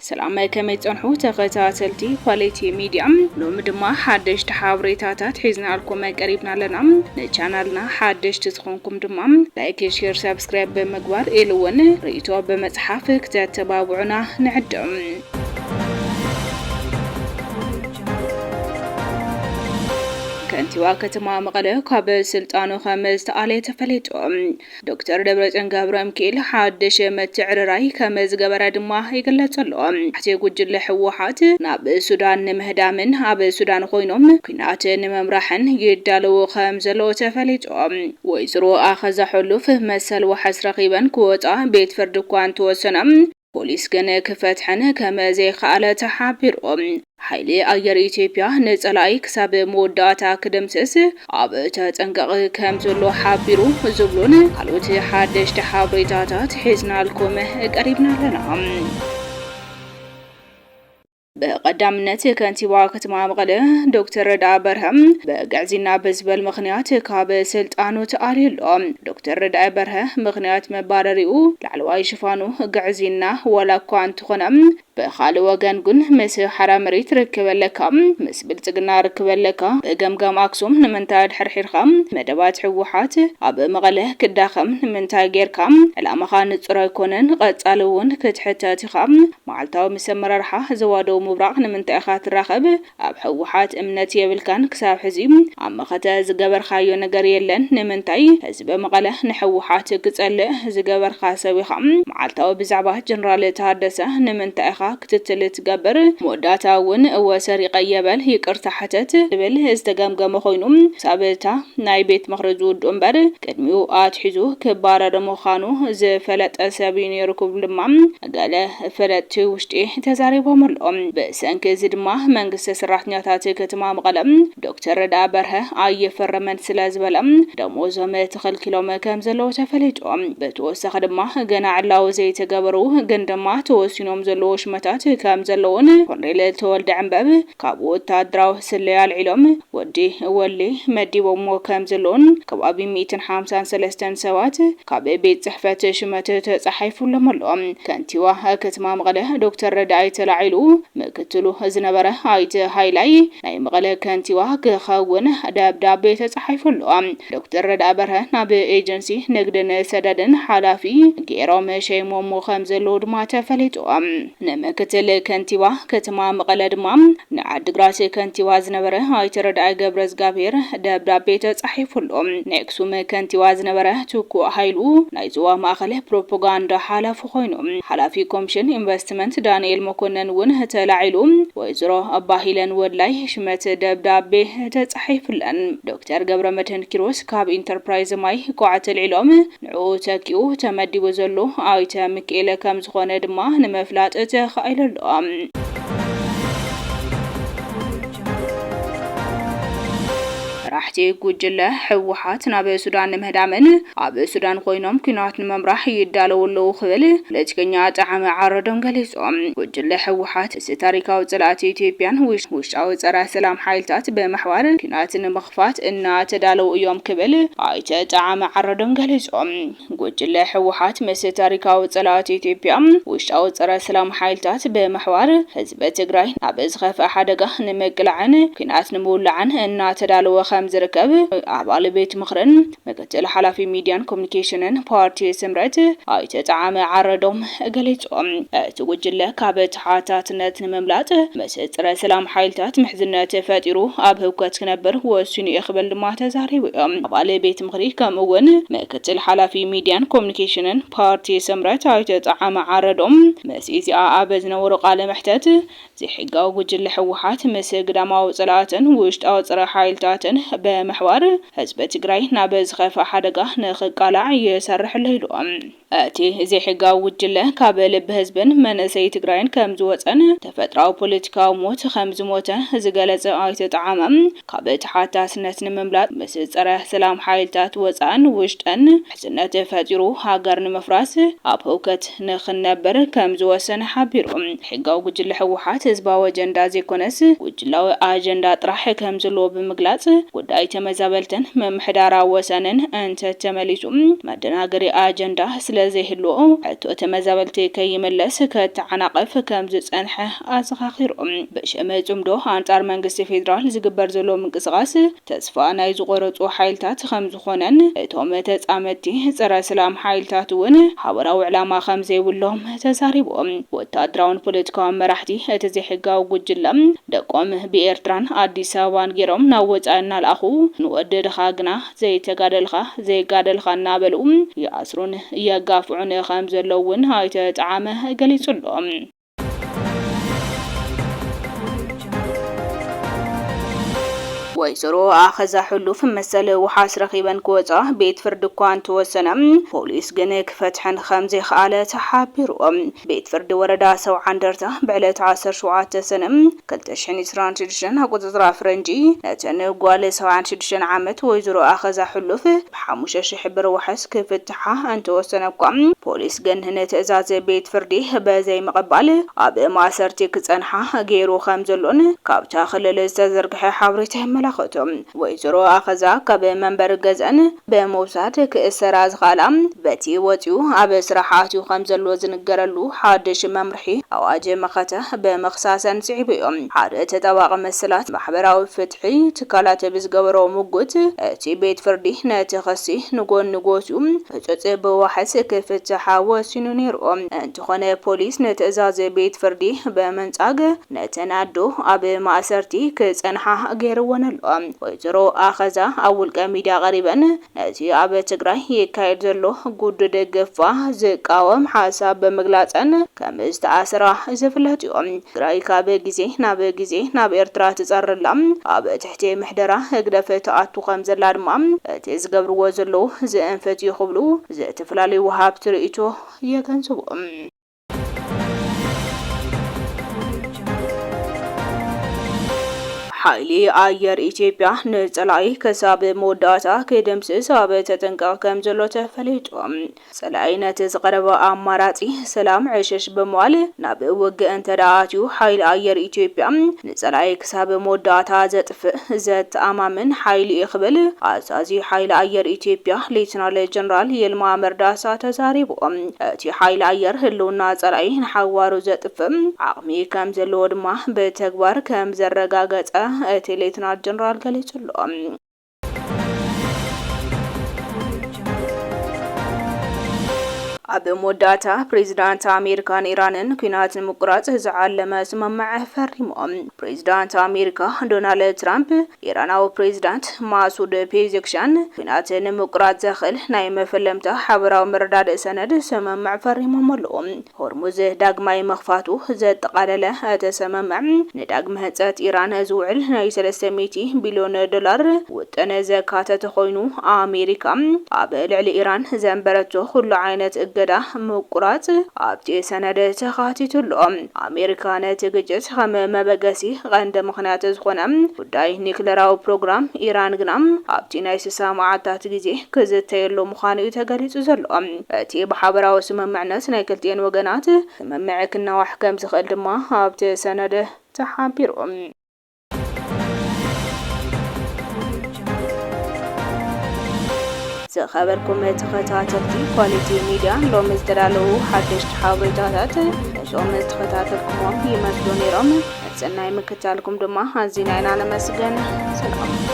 سلام كما يتصنحو تغتاتلتي كواليتي ميديا لوم دما حدش تحابريتاتات حيزنا لكم قريبنا لنا نشانلنا حدش تسخونكم دما لايك شير سبسكرايب بمقوار إلوان ريتو بمصحف كتتباوعنا نعدم كنتيوا كتما مقله كاب سلطانو خمس تالي تفليتو دكتور دبرجن غبرمكيل حادش متعرراي كمز غبر دما يغلصلو حتي ጉጅለ ህወሓት ናብ ሱዳን ንምህዳምን ኣብ ሱዳን ኮይኖም ኩናት ንመምራሕን ይዳለው ከም ዘሎ ተፈሊጦ ወይዝሮ ኣኸዛ ሕሉፍ መሰል ወሐስ ረኺበን ክወጣ ቤት ፍርድ ኳን ተወሰነም ፖሊስ ገነ ክፈትሐነ ከመዘ ኻለ ተሓቢሮም حيلي أجر إثيوبيا نزلاي كسب موداتا كدمسس أب تنقق كم زلو حابيرو زبلون قالوت حدش تحابريتاتات حزنا لكم قريبنا لنا بقدامنت كنتيوا كتما مقله دكتور ردا برهم بقعزينا بزبل مخنيات كاب سلطانو تقاليلو دكتور ردا برهم مخنيات مبارريو لعلواي شفانو قعزينا ولا كوان تخنم بخال وغان قن مس حرامريت ركبلكم مس بلتقنا ركبلكم بقمقام أكسوم نمنتاد حرحيرخم مدبات حوحات أب مغله كداخم نمنتا غيركم الأمخان ترايكونن قتالون كتحتاتخم معلتاو مسمر رحا زوادو مبراق نمنتا اخات راخب أب حوحات امنت يبلكان كساب حزيم عم ختا زقبر خايو نقر يلن نمنتاي حزب مغله نحوحات كتسأله زقبر خاسوي خم معلتاو بزعبات جنرال تهدسه نمنتا اخات ክትትል ትገብር ሞዳታውን ወሰሪቀ የበል ይቅርታ حተት በል ዝተገምገመ ኮይኑም ሳበታ ናይ ቤት መخرج ወድንበር ቀድሚው አትሒዙ ከባረረ መኻኑ ዘፈለጠ ሰቢን ይርኩብ ልማም ገለ ፈለጥ ውሽጤ ተዛሪቦምሎም በሰንከ ዝድማ መንግስት ሰራሕተኛታት ከተማ መቀለም ዶክተር ረዳ በርሀ አየፈረመን ስለዝበለም ደሞዞም ተኸልኪሎም ከም ዘለው ተፈለጦም በተወሰኸ ድማ ገና ዓላው ዘይተገበሩ ግን ድማ ተወሲኖም ዘለው መታት ከም ዘለውን ኮንሬል ተወልደ ዕንበብ ካብ ወታደራው ስለያል ዒሎም ወዲ ወሊ መዲቦም ከም ዘለውን ከባቢ 153 ሰባት ካብ ቤት ጽሕፈት ሽመት ተጻሒፉሎም ኣሎም ከንቲዋ ከተማ መቀለ ዶክተር ረዳይ ተላዒሉ ምክትሉ ዝነበረ ኣይተ ሃይላይ ናይ መቀለ ከንቲዋ ክኸውን ደብዳቤ ተጻሒፉሎም ዶክተር ረዳ በርሀ ናብ ኤጀንሲ ንግድን ሰደድን ሓላፊ ጌሮም ሸይሞም ከም ዘሎ ድማ ተፈሊጦም ምክትል ከንቲባ ከተማ መቀለ ድማ ንዓድግራት ከንቲባ ዝነበረ ኣይተረዳይ ገብረ ዝጋብሔር ደብዳቤ ተጻሒፉሎም ንአክሱም ከንቲባ ዝነበረ ትኩ ሃይሉ ናይ ዞባ ማእከል ፕሮፓጋንዳ ሓላፊ ኮይኖም ሓላፊ ኮሚሽን ኢንቨስትመንት ዳንኤል መኮነን ውን ተላዒሉ ወይዝሮ ኣባሂለን ወላይ ሽመት ደብዳቤ ተጻሒፉለን ዶክተር ገብረ መድህን ኪሮስ ካብ ኢንተርፕራይዝ ማይ ቋዕተል ዒሎም ንዑ ተኪኡ ተመዲቡ ዘሎ ኣይተ ሚካኤል ከም ዝኾነ ድማ ንምፍላጥ ተኻኢለሎም راحتي ጉጅለ ህወሓት ናብ ሱዳን ምህዳምን ኣብ ሱዳን ኮይኖም ኩናት ንመምራሕ ይዳለውለው ክብል ለጅከኛ ጣዕመ ዓረዶም ገሊጾም ጉጅለ ህወሓት ታሪካዊ ጽላእት ኢትዮጵያን ውሽጣዊ ጸረ ሰላም ሓይልታት በመሕዋር ኩናት ንምኽፋት እና ተዳለው እዮም ክብል ኣይተ ጣዕመ ዓረዶም ገሊጾም ጉጅለ ህወሓት ታሪካዊ ጽላእት ኢትዮጵያ ውሽጣዊ ጸረ ሰላም ሓይልታት በመሕዋር ህዝብ ትግራይ ናብ ዝኸፈ ሓደጋ ንምቅላዕን ኩናት ንምውላዕን እና ተዳለው ዝርከብ ኣባል ቤት ምኽርን ምክትል ሓላፊ ሚድያን ኮሙኒኬሽንን ፓርቲ ስምረት ኣይተ ጣዕመ ዓረዶም ገሊጾም እቲ ጉጅለ ካብ ተሓታትነት ንምምላጥ መስጥረ ሰላም ሓይልታት ምሕዝነት ፈጢሩ ኣብ ህውከት ክነብር ወሲኑ ይኽብል ድማ ተዛሪቡ እዮም ኣባል ቤት ምኽሪ ከምኡውን ምክትል ሓላፊ ሚድያን ኮሙኒኬሽንን ፓርቲ ስምረት ኣይተ ጣዕመ ዓረዶም መስኢዚኣ ኣብ ዝነበሩ ቃለ መሕተት ዝሕጋው ጉጅለ ህወሓት ምስ ግዳማዊ ጽላእትን ውሽጣዊ ጸረ ሓይልታትን በመሕዋር ህዝብ ትግራይ ናብ ዝኸፈ ሓደጋ ንኽቃላዕ ይሰርሕ ለይሎም እቲ ዝሕጋው ጉጅለ ካብ ልብ ህዝብን መንሰይ ትግራይን ከም ዝወፀን ተፈጥራዊ ፖለቲካዊ ሞት ከም ዝሞተ ዝገለጸ ኣይተ ጣዕመ ካብ ተሓታስነት ንምምላጥ ምስ ጸረ ሰላም ሓይልታት ወፃን ውሽጠን ሕዝነት ፈጢሩ ሃገር ንምፍራስ ኣብ ህውከት ንኽነብር ከም ዝወሰነ ሓቢሩ ሕጋው ጉጅለ ህወሓት ህዝባዊ ኣጀንዳ ዘይኮነስ ጉጅላዊ ኣጀንዳ ጥራሕ ከም ዘሎ ብምግላጽ ጉዳይ ተመዛበልትን መምሕዳራ ወሰንን እንተ ተመሊሱ መደናገሪ አጀንዳ ስለዘይህሉ ሕቶ ተመዛበልቲ ከይመለስ ከተዓናቀፍ ከም ዝጸንሐ አዘኻኺሮም በሸመ ጽምዶ አንጻር መንግስቲ ፌደራል ዝግበር ዘሎ ምንቅስቃስ ተስፋ ናይ ዝቆረጹ ሓይልታት ከም ዝኾነን እቶም ተጻመቲ ፀረ ሰላም ሓይልታት እውን ሓበራዊ ዕላማ ከም ዘይብሎም ተዛሪቦም ወታደራውን ፖለቲካዊ መራሕቲ እቲ ዘይሕጋዊ ጉጅለም ደቆም ብኤርትራን አዲስ አበባን ገይሮም ናብ ወጻኢ እናልኣኹ ንወደድኻ ግና ዘይጋደልኻ እናበሉ ይኣስሩን የጋፍዑን ከም ዘለውን ኣይተ ጣዕመ ገሊጹሎም ወይዘሮ አኸዛ ሕሉፍ መሰለ ወሓስ ረኺበን ክወጻ ቤት ፍርድ እኳን ተወሰነ ፖሊስ ግን ክፈትሐን ከም ዘይከኣለ ተሓቢሩ ቤት ፍርድ ወረዳ ሰውዓ እንደርታ ብዕለት 17 ሰነ 2026 አቆጻጽራ ፍረንጂ ነተን ጓል 76 ዓመት ወይዘሮ አኸዛ ሕሉፍ ብ5000 ብር ወሓስ ክፍትሓ እንተወሰነ እኳ ፖሊስ ግን ንትእዛዝ ቤት ፍርዲ በዘይ መቀባል ኣብ ማእሰርቲ ክጸንሓ ገይሩ ከም ዘሎን ካብታ ክልል ዝተዘርግሐ ሓበሬታ መላኸቶም ወይዘሮ አኸዛ ካብ መንበር ገዘን በመውሳድ ክእሰራ ዝኻላ በቲ ወጪው ኣብ ስራሓቱ ከም ዘሎ ዝንገረሉ ሓድሽ መምርሒ ኣዋጅ መኸተ በመኽሳሰን ጽዕብዮም ሓደ ተጠባቂ መስላት ማሕበራዊ ፍትሒ ትካላት ብዝገበሮ ሙጉት እቲ ቤት ፍርዲ ነቲ ኸሲ ንጎን ንጎሲኡ ፍጽጽ ብዋሕስ ክፍትሓ ወሲኑ ነይሮም እንትኾነ ፖሊስ ንትእዛዝ ቤት ፍርዲ በመንጻግ ነተናዶ ኣብ ማእሰርቲ ክጸንሓ ገይርዎን ወይዘሮ አኸዛ ኣብ ውልቀ ሚድያ ቀሪበን ነቲ ኣብ ትግራይ ይካየድ ዘሎ ጉድ ደገፋ ዝቃወም ሓሳብ በመግላጸን ከም ዝተኣስራ ዝፍለጥ እዮም ትግራይ ካብ ግዜ ናብ ኤርትራ ትጸርላ ኣብ ትሕቲ ምሕደራ ህግደፍ ተኣቱ ከም ዘላ ድማ እቲ ዝገብርዎ ዘለዉ ዝእንፈት ይኽብሉ ዝተፈላለዩ ወሃብቲ ርእይቶ የገንዝቦም ሓይሊ ኣየር ኢትዮጵያ ንጸላኢ ከሳብ መወዳእታ ከደምስስ ኣብ ተጠንቀቕ ከም ዘሎ ተፈሊጡ ጸላኢ ነቲ ዝቐረበ ኣማራጺ ሰላም ዕሸሽ በመዋል ናብ ውግእ እንተዳኣትዩ ሓይሊ ኣየር ኢትዮጵያ ንጸላኢ ከሳብ መወዳእታ ዘተኣማምን ሓይሊ ይኽብል ኣዛዚ ሓይሊ ኣየር ኢትዮጵያ ሌተናል ጀነራል ይልማ መርዳሳ ተዛሪቡ እቲ ሓይሊ ኣየር ህልውና ጸላኢ ንሓዋሩ ዘጥፍእ ዓቕሚ ከም ዘለዎ ድማ በተግባር ከም ዘረጋገጸ እቲ ሌተናል ጀነራል ገሊጹሎም ኣብ መወዳእታ ፕሬዝዳንት አሜሪካን ኢራንን ኩናት ንምቁራጽ ዝዓለመ ስምምዕ ፈሪሞም ፕሬዝዳንት አሜሪካ ዶናልድ ትራምፕ ኢራናዊ ፕሬዝዳንት ማሱድ ፔዜክሻን ኩናት ንምቁራጽ ዘኽእል ናይ መፈለምታ ሓበራዊ መረዳድእ ሰነድ ስምምዕ ፈሪሞም ኣለዉ ሆርሙዝ ዳግማይ መኽፋቱ ዘጠቓለለ እቲ ስምምዕ ንዳግመ ህንጸት ኢራን ዝውዕል ናይ $300 ቢልዮን ውጥን ዘካተተ ኮይኑ ኣሜሪካ ኣብ ልዕሊ ኢራን ዘንበረቶ ኩሉ ዓይነት ገዳ ምቁራጽ ኣብቲ ሰነድ ተኻቲቱሎ ኣሜሪካ ነቲ ግጭት ከም መበገሲ ቀንዲ ምኽንያት ዝኾነ ጉዳይ ኒውክሌራዊ ፕሮግራም ኢራን ግና ኣብቲ ናይ 60 መዓልታት ግዜ ክዝተየሉ ምዃኑ ተገሊጹ ዘሎ እቲ ብሓበራዊ ስምምዕነት ናይ ክልቲአን ወገናት ስምምዕ ክነዋሕ ከም ዝኽእል ድማ ኣብቲ ሰነድ ተሓቢሩ خبركم تخطاتلتي كواليتي ميديا لو مزدلالو حدش حابريتاتات نزوم تخطاتلكم يمسلو نيرم نتسناي مكتالكم دما هزيناينا لمسجن سلام